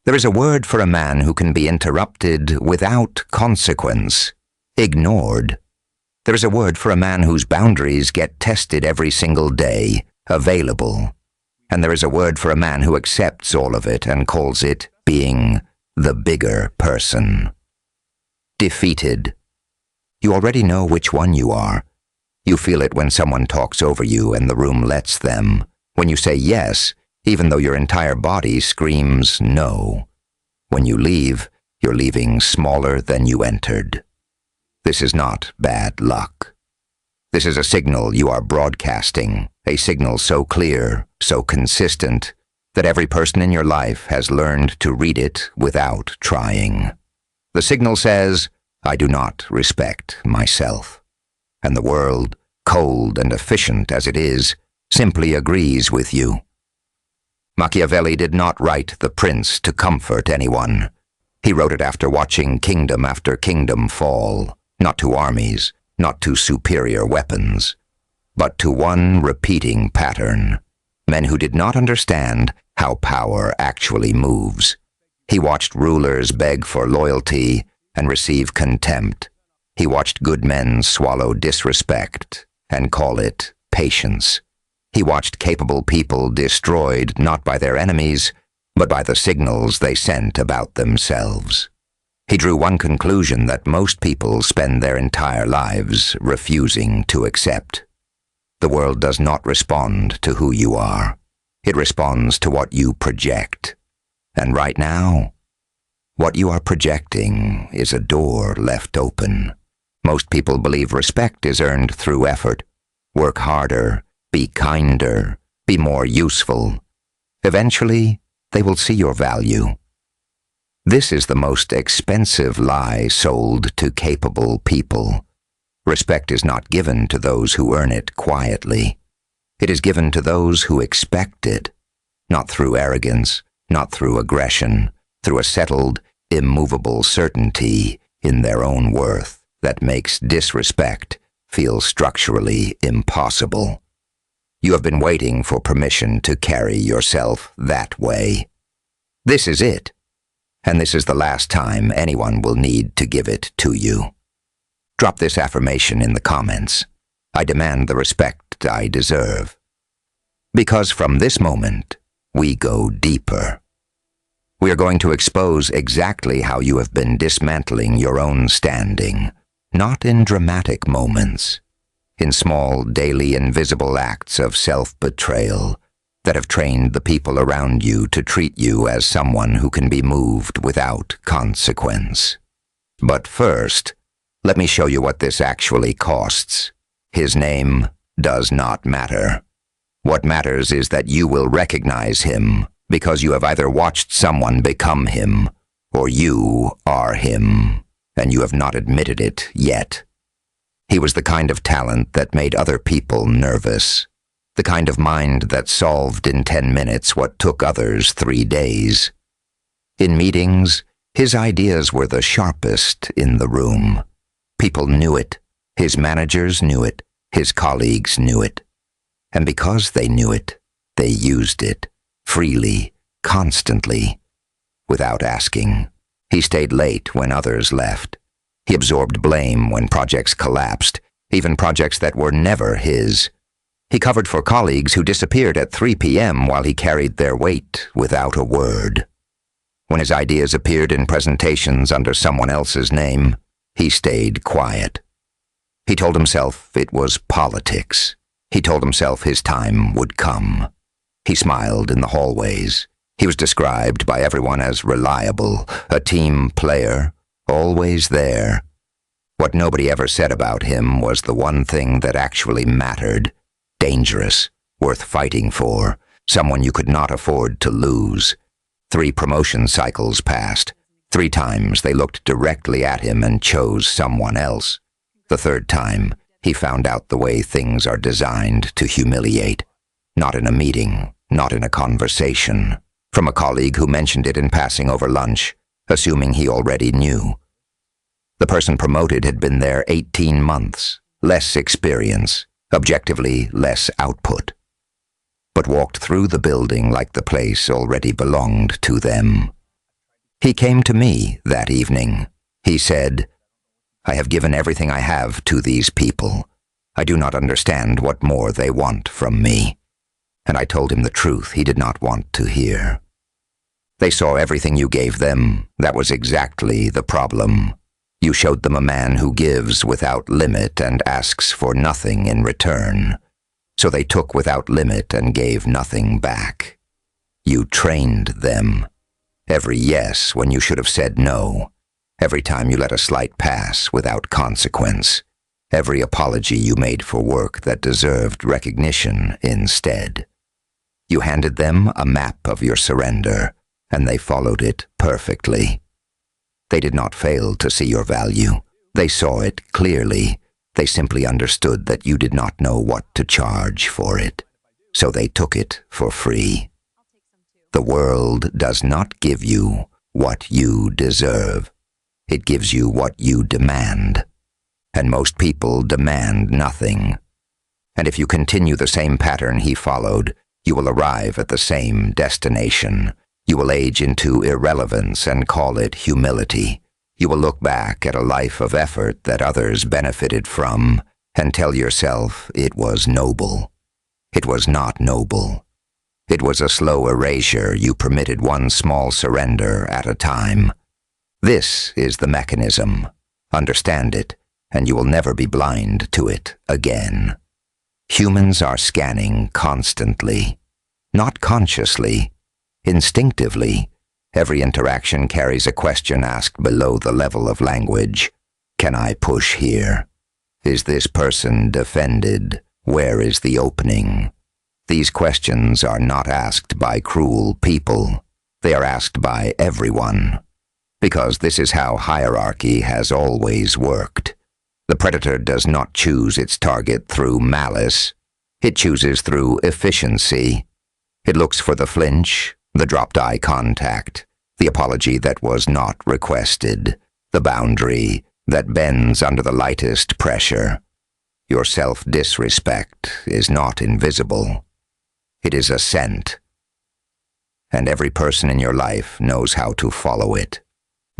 There is a word for a man who can be interrupted without consequence, ignored. There is a word for a man whose boundaries get tested every single day, available. And there is a word for a man who accepts all of it and calls it being the bigger person. Defeated. You already know which one you are. You feel it when someone talks over you and the room lets them. When you say yes, even though your entire body screams no. When you leave, you're leaving smaller than you entered. This is not bad luck. This is a signal you are broadcasting, a signal so clear, so consistent, that every person in your life has learned to read it without trying. The signal says, I do not respect myself. And the world, cold and efficient as it is, simply agrees with you. Machiavelli did not write The Prince to comfort anyone. He wrote it after watching kingdom after kingdom fall, not to armies, not to superior weapons, but to one repeating pattern. Men who did not understand how power actually moves. He watched rulers beg for loyalty and receive contempt. He watched good men swallow disrespect and call it patience. He watched capable people destroyed not by their enemies, but by the signals they sent about themselves. He drew one conclusion that most people spend their entire lives refusing to accept. The world does not respond to who you are. It responds to what you project. And right now, what you are projecting is a door left open. Most people believe respect is earned through effort. Work harder, be kinder, be more useful. Eventually, they will see your value. This is the most expensive lie sold to capable people. Respect is not given to those who earn it quietly. It is given to those who expect it, not through arrogance, not through aggression, through a settled, immovable certainty in their own worth that makes disrespect feel structurally impossible. You have been waiting for permission to carry yourself that way. This is it, and this is the last time anyone will need to give it to you. Drop this affirmation in the comments. I demand the respect I deserve. Because from this moment, we go deeper. We are going to expose exactly how you have been dismantling your own standing, not in dramatic moments, in small, daily, invisible acts of self-betrayal that have trained the people around you to treat you as someone who can be moved without consequence. But first, let me show you what this actually costs. His name does not matter. What matters is that you will recognize him because you have either watched someone become him or you are him, and you have not admitted it yet. He was the kind of talent that made other people nervous, the kind of mind that solved in 10 minutes what took others 3 days. In meetings, his ideas were the sharpest in the room. People knew it, his managers knew it, his colleagues knew it. And because they knew it, they used it, freely, constantly, without asking. He stayed late when others left. He absorbed blame when projects collapsed, even projects that were never his. He covered for colleagues who disappeared at 3 p.m. while he carried their weight without a word. When his ideas appeared in presentations under someone else's name, he stayed quiet. He told himself it was politics. He told himself his time would come. He smiled in the hallways. He was described by everyone as reliable, a team player, always there. What nobody ever said about him was the one thing that actually mattered: dangerous, worth fighting for, someone you could not afford to lose. 3 promotion cycles passed. 3 times they looked directly at him and chose someone else. The 3rd time, he found out the way things are designed to humiliate. Not in a meeting, not in a conversation. From a colleague who mentioned it in passing over lunch, assuming he already knew. The person promoted had been there 18 months, less experience, objectively less output, but walked through the building like the place already belonged to them. He came to me that evening. He said, "I have given everything I have to these people. I do not understand what more they want from me." And I told him the truth he did not want to hear. They saw everything you gave them. That was exactly the problem. You showed them a man who gives without limit and asks for nothing in return. So they took without limit and gave nothing back. You trained them. Every yes when you should have said no. Every time you let a slight pass without consequence. Every apology you made for work that deserved recognition instead. You handed them a map of your surrender, and they followed it perfectly. They did not fail to see your value. They saw it clearly. They simply understood that you did not know what to charge for it. So they took it for free. The world does not give you what you deserve. It gives you what you demand. And most people demand nothing. And if you continue the same pattern he followed, you will arrive at the same destination. You will age into irrelevance and call it humility. You will look back at a life of effort that others benefited from and tell yourself it was noble. It was not noble. It was a slow erasure. You permitted one small surrender at a time. This is the mechanism. Understand it, and you will never be blind to it again. Humans are scanning constantly, not consciously. Instinctively, every interaction carries a question asked below the level of language. Can I push here? Is this person defended? Where is the opening? These questions are not asked by cruel people. They are asked by everyone. Because this is how hierarchy has always worked. The predator does not choose its target through malice. It chooses through efficiency. It looks for the flinch, the dropped eye contact, the apology that was not requested, the boundary that bends under the lightest pressure. Your self-disrespect is not invisible. It is a scent. And every person in your life knows how to follow it.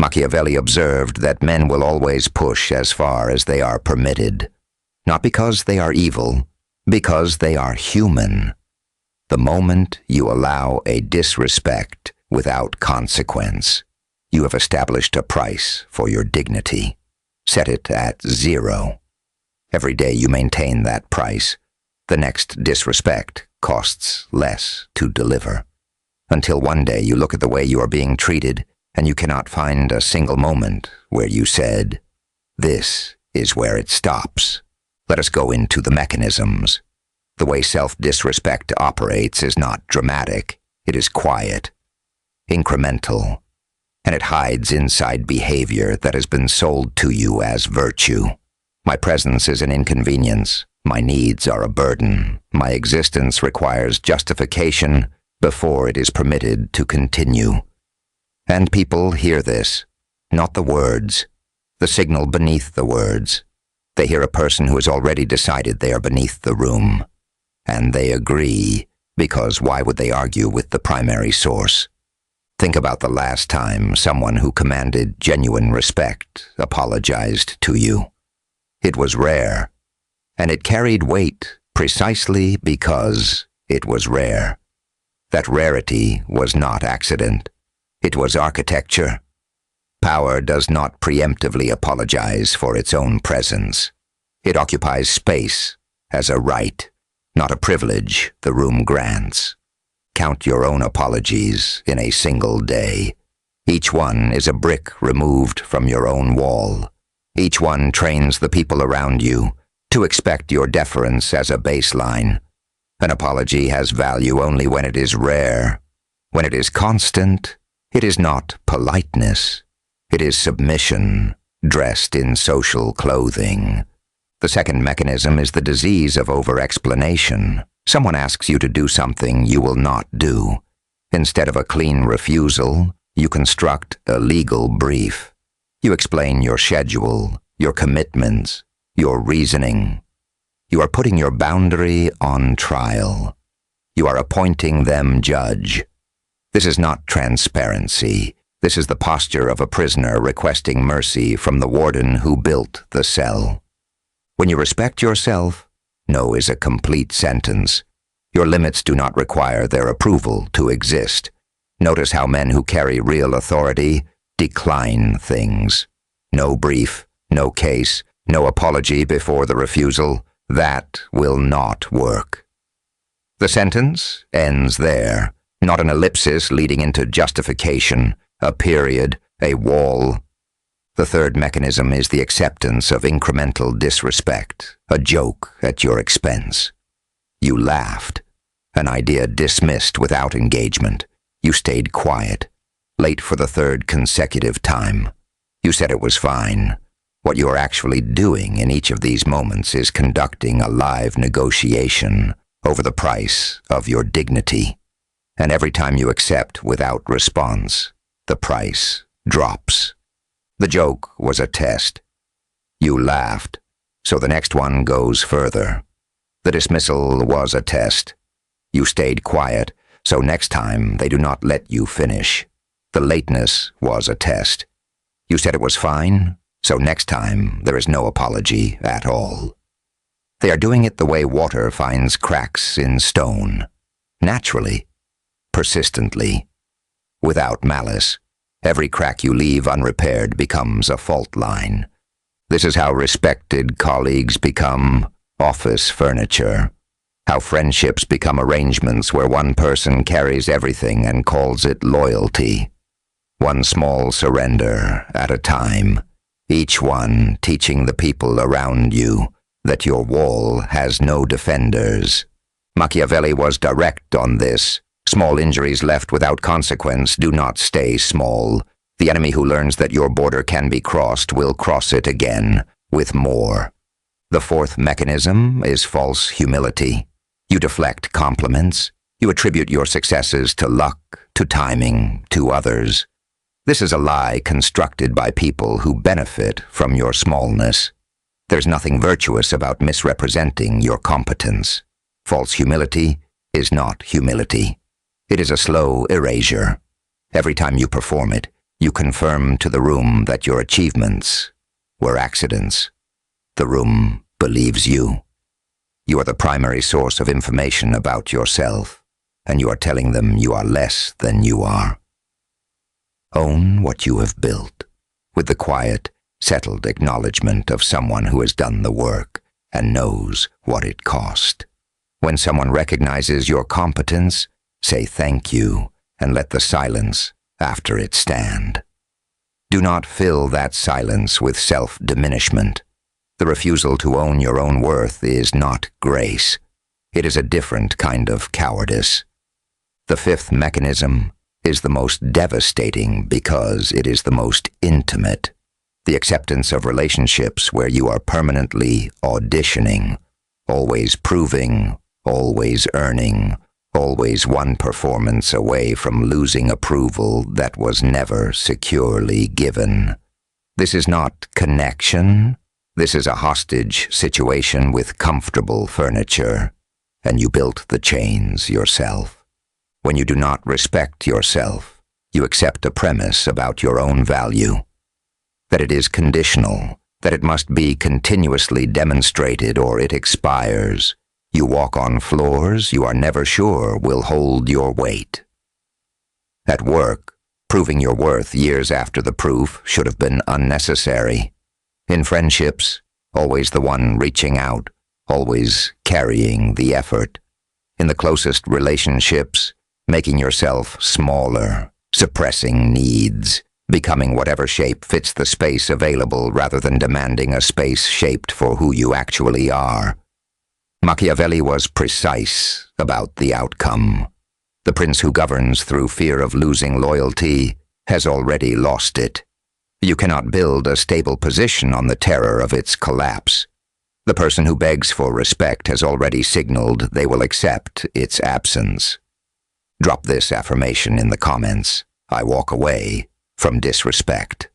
Machiavelli observed that men will always push as far as they are permitted, not because they are evil, because they are human. The moment you allow a disrespect without consequence, you have established a price for your dignity. Set it at 0. Every day you maintain that price, the next disrespect costs less to deliver. Until one day you look at the way you are being treated, and you cannot find a single moment where you said, "This is where it stops." Let us go into the mechanisms. The way self-disrespect operates is not dramatic. It is quiet, incremental, and it hides inside behavior that has been sold to you as virtue. My presence is an inconvenience. My needs are a burden. My existence requires justification before it is permitted to continue. And people hear this, not the words, the signal beneath the words. They hear a person who has already decided they are beneath the room. And they agree, because why would they argue with the primary source? Think about the last time someone who commanded genuine respect apologized to you. It was rare, and it carried weight precisely because it was rare. That rarity was not accident. It was architecture. Power does not preemptively apologize for its own presence. It occupies space as a right, not a privilege the room grants. Count your own apologies in a single day. Each one is a brick removed from your own wall. Each one trains the people around you to expect your deference as a baseline. An apology has value only when it is rare. When it is constant, it is not politeness. It is submission, dressed in social clothing. The second mechanism is the disease of over-explanation. Someone asks you to do something you will not do. Instead of a clean refusal, you construct a legal brief. You explain your schedule, your commitments, your reasoning. You are putting your boundary on trial. You are appointing them judge. This is not transparency. This is the posture of a prisoner requesting mercy from the warden who built the cell. When you respect yourself, no is a complete sentence. Your limits do not require their approval to exist. Notice how men who carry real authority decline things. No brief, no case, no apology before the refusal. That will not work. The sentence ends there, not an ellipsis leading into justification, a period, a wall. The third mechanism is the acceptance of incremental disrespect, a joke at your expense. You laughed. An idea dismissed without engagement. You stayed quiet, late for the third consecutive time. You said it was fine. What you are actually doing in each of these moments is conducting a live negotiation over the price of your dignity. And every time you accept without response, the price drops. The joke was a test. You laughed, so the next one goes further. The dismissal was a test. You stayed quiet, so next time they do not let you finish. The lateness was a test. You said it was fine, so next time there is no apology at all. They are doing it the way water finds cracks in stone. Naturally, persistently, without malice. Every crack you leave unrepaired becomes a fault line. This is how respected colleagues become office furniture. How friendships become arrangements where one person carries everything and calls it loyalty. One small surrender at a time, each one teaching the people around you that your wall has no defenders. Machiavelli was direct on this. Small injuries left without consequence do not stay small. The enemy who learns that your border can be crossed will cross it again, with more. The fourth mechanism is false humility. You deflect compliments. You attribute your successes to luck, to timing, to others. This is a lie constructed by people who benefit from your smallness. There's nothing virtuous about misrepresenting your competence. False humility is not humility. It is a slow erasure. Every time you perform it, you confirm to the room that your achievements were accidents. The room believes you. You are the primary source of information about yourself, and you are telling them you are less than you are. Own what you have built, with the quiet, settled acknowledgement of someone who has done the work and knows what it cost. When someone recognizes your competence, say thank you and let the silence after it stand. Do not fill that silence with self-diminishment. The refusal to own your own worth is not grace. It is a different kind of cowardice. The fifth mechanism is the most devastating because it is the most intimate. The acceptance of relationships where you are permanently auditioning, always proving, always earning, always one performance away from losing approval that was never securely given. This is not connection. This is a hostage situation with comfortable furniture, and you built the chains yourself. When you do not respect yourself, you accept a premise about your own value, that it is conditional, that it must be continuously demonstrated or it expires. You walk on floors you are never sure will hold your weight. At work, proving your worth years after the proof should have been unnecessary. In friendships, always the one reaching out, always carrying the effort. In the closest relationships, making yourself smaller, suppressing needs, becoming whatever shape fits the space available rather than demanding a space shaped for who you actually are. Machiavelli was precise about the outcome. The prince who governs through fear of losing loyalty has already lost it. You cannot build a stable position on the terror of its collapse. The person who begs for respect has already signaled they will accept its absence. Drop this affirmation in the comments. I walk away from disrespect.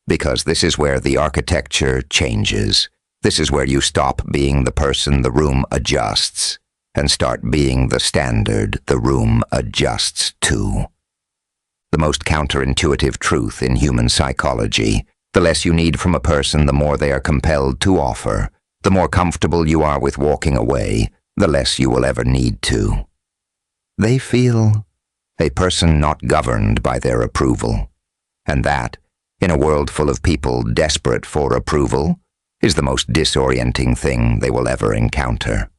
Because this is where the architecture changes. This is where you stop being the person the room adjusts and start being the standard the room adjusts to. the most counterintuitive truth in human psychology. The less you need from a person, the more they are compelled to offer. The more comfortable you are with walking away, the less you will ever need to. They feel a person not governed by their approval, and that, in a world full of people desperate for approval, is the most disorienting thing they will ever encounter.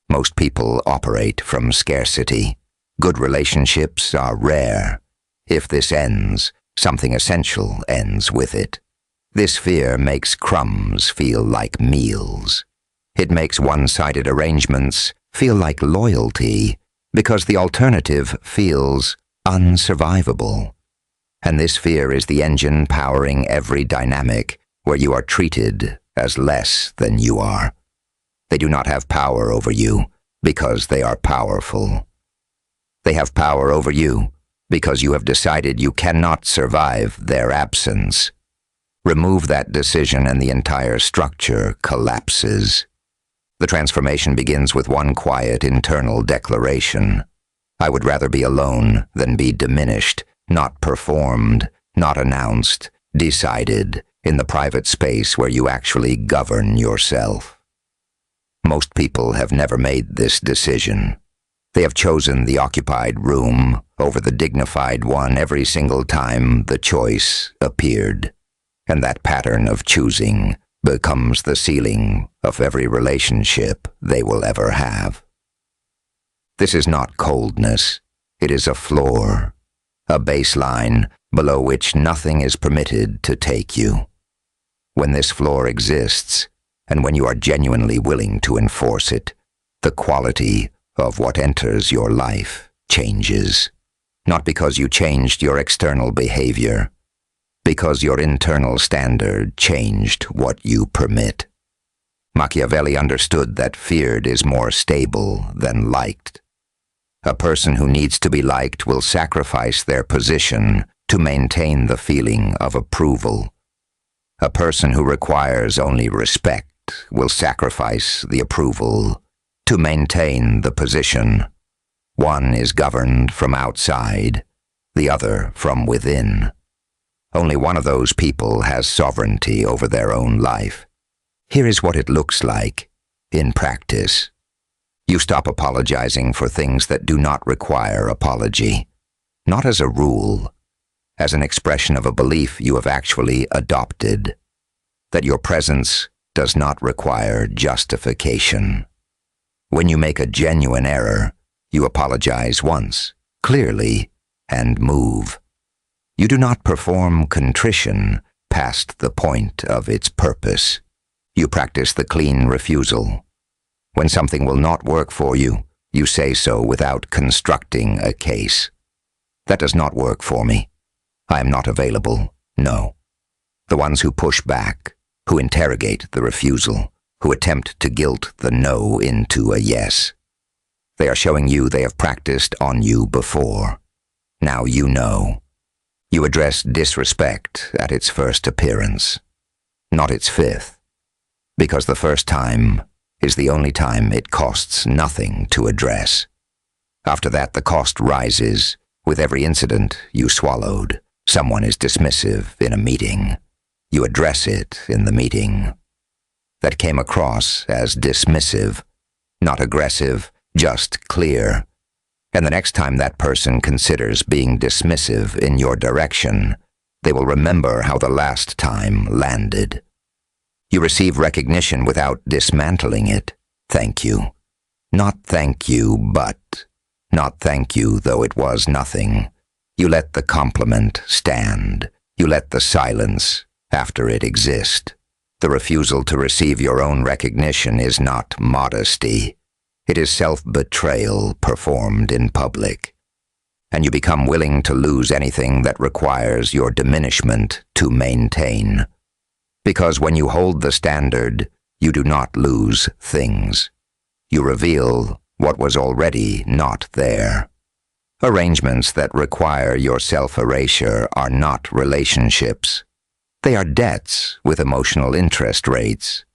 Most people operate from scarcity. Good relationships are rare. If this ends, something essential ends with it. This fear makes crumbs feel like meals. It makes one-sided arrangements feel like loyalty, because the alternative feels unsurvivable. And this fear is the engine powering every dynamic where you are treated as less than you are. They do not have power over you because they are powerful. They have power over you because you have decided you cannot survive their absence. Remove that decision and the entire structure collapses. The transformation begins with one quiet internal declaration. I would rather be alone than be diminished, not performed, not announced, decided, in the private space where you actually govern yourself. Most people have never made this decision. They have chosen the occupied room over the dignified one every single time the choice appeared. And that pattern of choosing becomes the ceiling of every relationship they will ever have. This is not coldness. It is a floor, a baseline below which nothing is permitted to take you. When this floor exists, and when you are genuinely willing to enforce it, the quality of what enters your life changes. Not because you changed your external behavior, because your internal standard changed what you permit. Machiavelli understood that feared is more stable than liked. A person who needs to be liked will sacrifice their position to maintain the feeling of approval. A person who requires only respect will sacrifice the approval to maintain the position. One is governed from outside, the other from within. Only one of those people has sovereignty over their own life. Here is what it looks like in practice. You stop apologizing for things that do not require apology, not as a rule, as an expression of a belief you have actually adopted, that your presence does not require justification. When you make a genuine error, you apologize once, clearly, and move. You do not perform contrition past the point of its purpose. You practice the clean refusal. When something will not work for you, you say so without constructing a case. That does not work for me. I am not available. No. The ones who push back, who interrogate the refusal, who attempt to guilt the no into a yes. They are showing you they have practiced on you before. Now you know. You address disrespect at its first appearance, not its fifth, because the first time is the only time it costs nothing to address. After that, the cost rises with every incident you swallowed. Someone is dismissive in a meeting. You address it in the meeting. That came across as dismissive, not aggressive, just clear. And the next time that person considers being dismissive in your direction, they will remember how the last time landed. You receive recognition without dismantling it. Thank you. Not thank you, but. Not thank you, though it was nothing. You let the compliment stand. You let the silence, after it, exist. The refusal to receive your own recognition is not modesty. It is self-betrayal performed in public. And you become willing to lose anything that requires your diminishment to maintain. Because when you hold the standard, you do not lose things. You reveal what was already not there. Arrangements that require your self-erasure are not relationships. They are debts with emotional interest rates.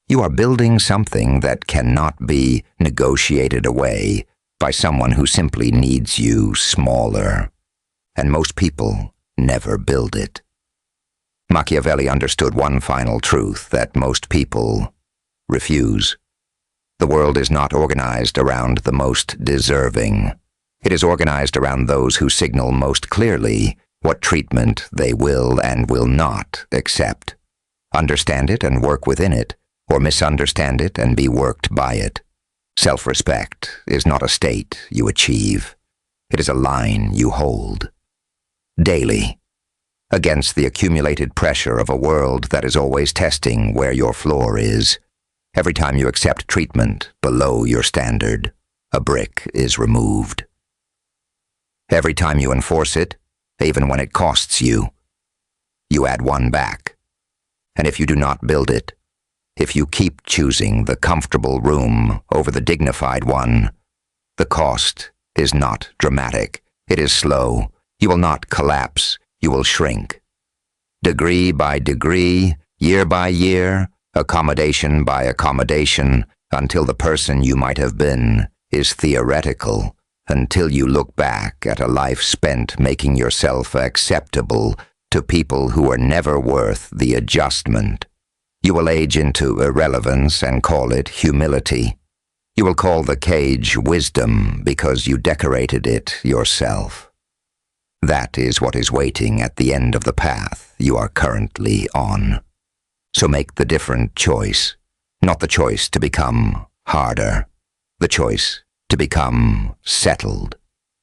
You are building something that cannot be negotiated away by someone who simply needs you smaller. and most people never build it. Machiavelli understood one final truth that most people refuse. The world is not organized around the most deserving. It is organized around those who signal most clearly what treatment they will and will not accept. Understand it and work within it, or misunderstand it and be worked by it. Self-respect is not a state you achieve. It is a line you hold. Daily, against the accumulated pressure of a world that is always testing where your floor is. Every time you accept treatment below your standard, a brick is removed. Every time you enforce it, even when it costs you, you add one back. And if you do not build it, if you keep choosing the comfortable room over the dignified one, the cost is not dramatic. It is slow. You will not collapse. You will shrink. Degree by degree, year by year, accommodation by accommodation, until the person you might have been is theoretical, until you look back at a life spent making yourself acceptable to people who are never worth the adjustment. You will age into irrelevance and call it humility. You will call the cage wisdom because you decorated it yourself. That is what is waiting at the end of the path you are currently on. So make the different choice, not the choice to become harder, the choice to become settled,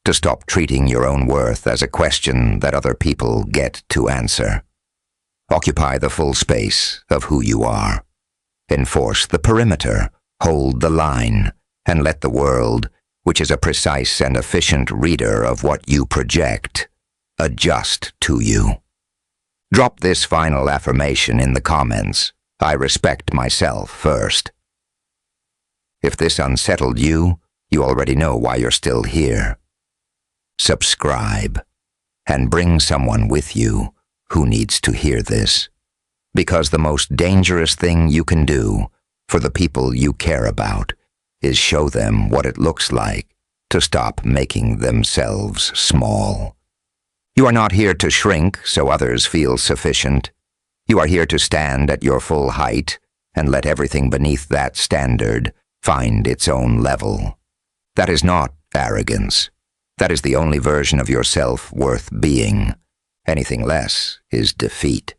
to stop treating your own worth as a question that other people get to answer. Occupy the full space of who you are. Enforce the perimeter, hold the line, and let the world, which is a precise and efficient reader of what you project, adjust to you. Drop this final affirmation in the comments. I respect myself first. If this unsettled you, you already know why you're still here. Subscribe, and bring someone with you who needs to hear this. Because the most dangerous thing you can do for the people you care about is show them what it looks like to stop making themselves small. You are not here to shrink so others feel sufficient. You are here to stand at your full height and let everything beneath that standard find its own level. That is not arrogance. That is the only version of yourself worth being. Anything less is defeat.